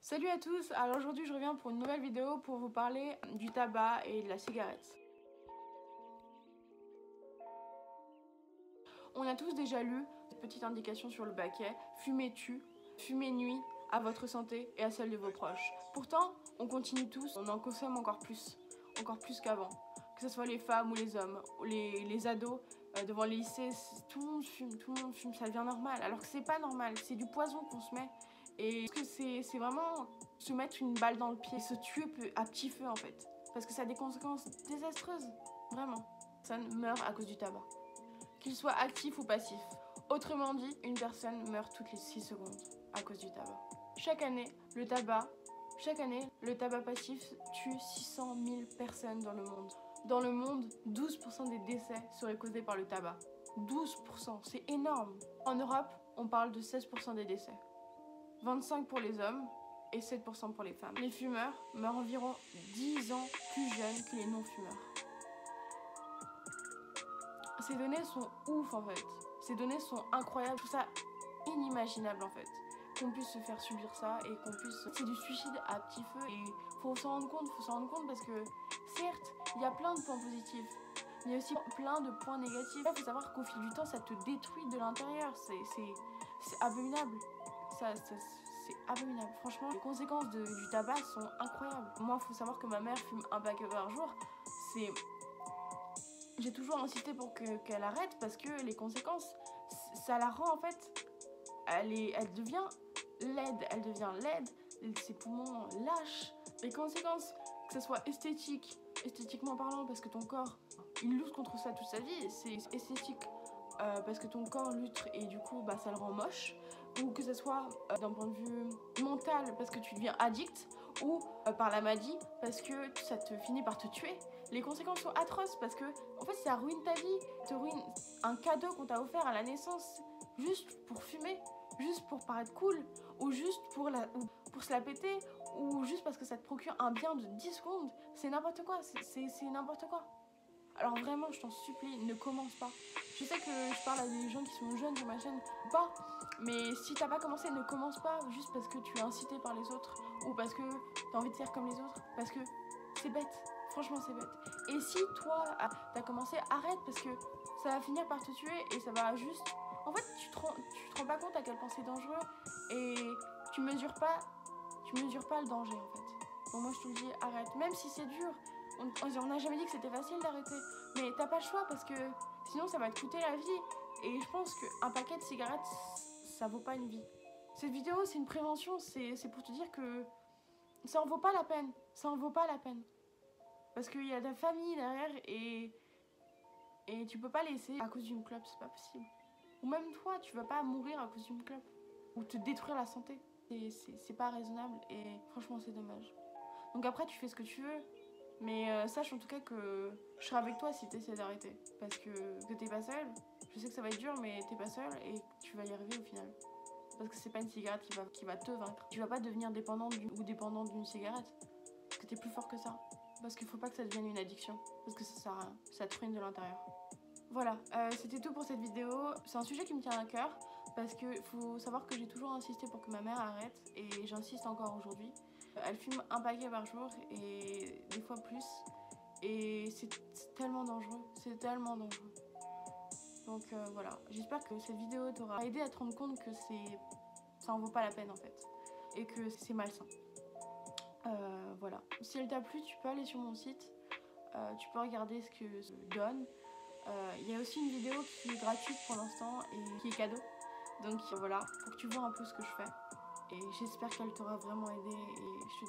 Salut à tous, alors aujourd'hui je reviens pour une nouvelle vidéo pour vous parler du tabac et de la cigarette. On a tous déjà lu cette petite indication sur le baquet, fumer tue, fumer nuit à votre santé et à celle de vos proches. Pourtant, on continue tous, on en consomme encore plus qu'avant. Que ce soit les femmes ou les hommes, ou les ados, devant les lycées, tout le monde fume, ça devient normal. Alors que c'est pas normal, c'est du poison qu'on se met. Et parce que c'est vraiment se mettre une balle dans le pied, se tuer à petit feu en fait. Parce que ça a des conséquences désastreuses, vraiment. Personne meurt à cause du tabac. Qu'il soit actif ou passif. Autrement dit, une personne meurt toutes les 6 secondes à cause du tabac. Chaque année, le tabac passif tue 600 000 personnes dans le monde. Dans le monde, 12% des décès seraient causés par le tabac. 12%, c'est énorme. En Europe, on parle de 16% des décès. 25% pour les hommes et 7% pour les femmes. Les fumeurs meurent environ 10 ans plus jeunes que les non-fumeurs. Ces données sont ouf en fait. Ces données sont incroyables. Je trouve ça inimaginable en fait. Qu'on puisse se faire subir ça et qu'on puisse... C'est du suicide à petit feu et faut s'en rendre compte parce que certes, il y a plein de points positifs. Mais il y a aussi plein de points négatifs. Il faut savoir qu'au fil du temps, ça te détruit de l'intérieur. C'est abominable. C'est abominable. Franchement, les conséquences du tabac sont incroyables. Moi, il faut savoir que ma mère fume un paquet par jour. J'ai toujours insisté pour qu'elle arrête parce que les conséquences, ça la rend en fait... Elle devient laide, ses poumons lâchent. Les conséquences, que ce soit esthétiquement parlant, parce que ton corps, il lutte contre ça toute sa vie, c'est esthétique parce que ton corps lutte et du coup ça le rend moche, ou que ce soit d'un point de vue mental parce que tu deviens addict, ou par la maladie parce que ça te finit par te tuer. Les conséquences sont atroces parce que en fait ça ruine ta vie, te ruine un cadeau qu'on t'a offert à la naissance juste pour fumer, juste pour paraître cool, ou juste pour se la péter, ou juste parce que ça te procure un bien de 10 secondes. C'est n'importe quoi, c'est n'importe quoi. Alors vraiment, je t'en supplie, ne commence pas. Je sais que je parle à des gens qui sont jeunes sur ma chaîne, pas. Mais si t'as pas commencé, ne commence pas juste parce que tu es incité par les autres, ou parce que t'as envie de faire comme les autres, parce que c'est bête. Franchement, c'est bête. Et si toi, t'as commencé, arrête parce que ça va finir par te tuer et ça va juste... En fait, tu te rends pas compte à quel point c'est dangereux et tu mesures pas le danger en fait. Donc moi, je te le dis, arrête. Même si c'est dur, on n'a jamais dit que c'était facile d'arrêter. Mais t'as pas le choix parce que sinon, ça va te coûter la vie. Et je pense qu'un paquet de cigarettes, ça vaut pas une vie. Cette vidéo, c'est une prévention. C'est pour te dire que ça en vaut pas la peine. Ça en vaut pas la peine. Parce qu'il y a de la famille derrière et tu peux pas laisser à cause d'une clope, c'est pas possible. Ou même toi, tu vas pas mourir à cause d'une clope. Ou te détruire la santé. C'est pas raisonnable et franchement c'est dommage. Donc après tu fais ce que tu veux. Mais sache en tout cas que je serai avec toi si tu essaies d'arrêter. Parce que t'es pas seule. Je sais que ça va être dur mais t'es pas seule et tu vas y arriver au final. Parce que c'est pas une cigarette qui va te vaincre. Tu vas pas devenir dépendant d'une cigarette. Parce que t'es plus fort que ça. Parce qu'il faut pas que ça devienne une addiction. Parce que ça sert à rien. Ça te ruine de l'intérieur. Voilà, c'était tout pour cette vidéo. C'est un sujet qui me tient à cœur parce qu'il faut savoir que j'ai toujours insisté pour que ma mère arrête et j'insiste encore aujourd'hui. Elle fume un paquet par jour et des fois plus et c'est tellement dangereux, Donc voilà, j'espère que cette vidéo t'aura aidé à te rendre compte que ça en vaut pas la peine en fait et que c'est malsain. Voilà, si elle t'a plu, tu peux aller sur mon site, tu peux regarder ce que ça donne. Il y a aussi une vidéo qui est gratuite pour l'instant et qui est cadeau. Donc voilà, pour que tu vois un peu ce que je fais. Et j'espère qu'elle t'aura vraiment aidé. Et je te